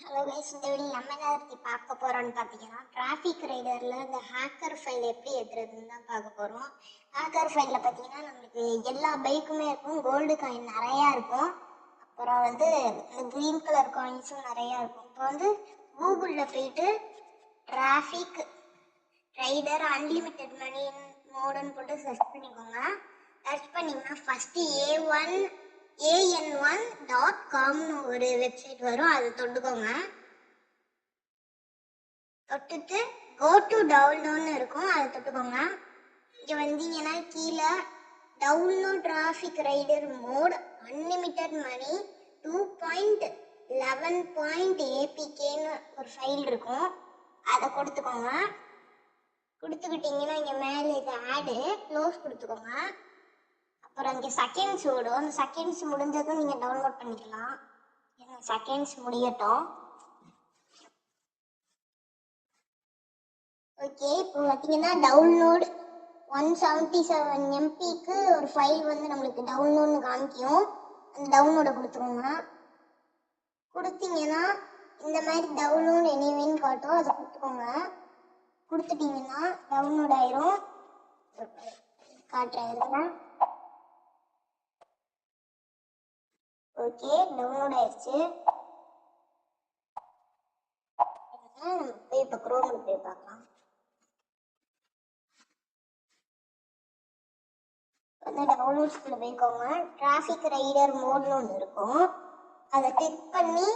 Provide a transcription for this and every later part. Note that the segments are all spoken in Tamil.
ஹலோ கைஸ், இந்த வீடியோ நம்ம எதை பற்றி பார்க்க போகிறோம்னு பார்த்தீங்கன்னா, டிராஃபிக் ரைடரில் இந்த ஹேக்கர் ஃபைல் எப்படி ஏற்றுறதுன்னு தான் பார்க்க போகிறோம். ஹேக்கர் ஃபைலில் பார்த்தீங்கன்னா நம்மளுக்கு எல்லா பைக்குமே இருக்கும், கோல்டு காயின் நிறையா இருக்கும், அப்புறம் இந்த க்ரீன் கலர் காயின்ஸும் நிறையா இருக்கும். இப்போ கூகுளில் போயிட்டு டிராஃபிக் ரைடர் அன்லிமிட்டெட் மணி மோடுன்னு போட்டு சர்ச் பண்ணிக்கோங்க. சர்ச் பண்ணிங்கன்னா ஃபஸ்ட்டு an1.comனு ஒரு வெப்சைட் வரும். அதை தொட்டுக்கோங்க. தொட்டுட்டு கோ டு டவுன்லோட்னு இருக்கும், அதை தொட்டுக்கோங்க. இங்கே வந்தீங்கன்னா கீழே download traffic rider mod unlimited money 2.11.apkன்னு ஒரு ஃபைல் இருக்கும். அதை கொடுத்துக்கோங்க. கொடுத்துக்கிட்டிங்கன்னா இங்கே மேலே இது ஆடு க்ளோஸ் கொடுத்துக்கோங்க. அப்புறம் இங்கே செகண்ட்ஸ் ஓடும். அந்த செகண்ட்ஸ் முடிஞ்சதும் நீங்கள் டவுன்லோட் பண்ணிக்கலாம். செகண்ட்ஸ் முடியட்டும். ஓகே, இப்போ பார்த்தீங்கன்னா டவுன்லோட் 177 MBக்கு ஒரு ஃபைல் நம்மளுக்கு டவுன்லோட்னு காமிக்கும். அந்த டவுன்லோடை கொடுத்துக்கோங்க. கொடுத்தீங்கன்னா இந்த மாதிரி டவுன்லோட் எனிவேன்னு காட்டும், அதை கொடுத்துக்கோங்க. கொடுத்துட்டிங்கன்னா டவுன்லோட் ஆயிரும். காட்டுறேன். ஓகே, டவுன்லோட் ஆயிடுச்சு. நம்ம போய் இப்போ குரோமில் போய் பார்க்கலாம். டவுன்லோட்ஸ்குள்ள போய்க்கோங்க. டிராஃபிக் ரைடர் மோட்னு ஒன்று இருக்கும், அதை கிளிக் பண்ணி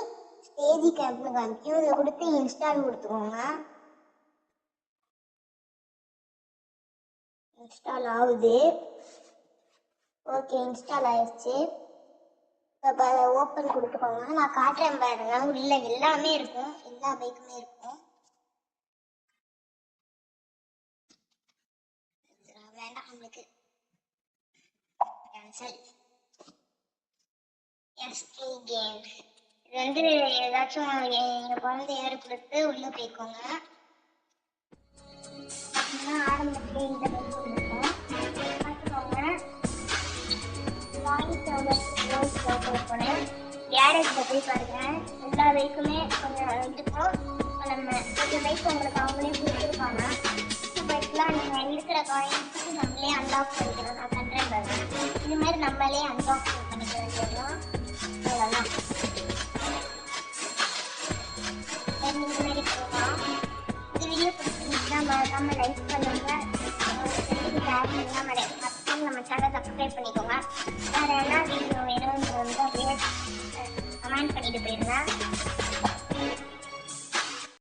ஸ்டேஜ் கேம்ப்னு காமிக்கும். இதை கொடுத்து இன்ஸ்டால் கொடுத்துக்கோங்க. இன்ஸ்டால் ஆகுது. ஓகே, இன்ஸ்டால் ஆயிடுச்சு. இப்போ அதை ஓப்பன் கொடுத்துக்கோங்க. நான் காட்டுறேன் பாருங்க. உள்ள எல்லாமே இருக்கும், எல்லா பைக்குமே இருக்கும். வேண்டாம் நம்மளுக்கு, கேன்சல். எஸ்கே கேம் இது ஏதாச்சும் எங்க குழந்தை யாரு கொடுத்து உள்ள போய்க்கோங்க. ஆரம்பத்துல இந்த பைக் இருக்கும், பார்த்துக்கோங்க. கேரேஜில் போய் பாருங்க, எல்லா பைக்குமே கொஞ்சம் இருக்கும். நம்ம கொஞ்சம் பைக் உங்களுக்கு அவங்களே கொடுத்துருப்பாங்க. பைக்லாம் நீங்கள் இருக்கிற காயின்ஸு நம்மளே அன்லாக் பண்ணிக்கிறோம். நான் பண்ணுறேன் பாருங்க. இது மாதிரி நம்மளே அன்லாக் பண்ணிக்க வேண்டியதும் அவ்வளோதான். இந்த மாதிரி போகலாம். இந்த வீடியோ பிடிச்சிருந்துச்சுன்னா மறக்காம லைக் பண்ணுங்க, ஷேர் பண்ணுங்க, நம்ம சேனல் சப்ஸ்கிரைப் பண்ணிக்கோங்க. வேறு என்ன வீடியோ வேணும்னு அப்படியே கமெண்ட் பண்ணிட்டு போயிருங்க.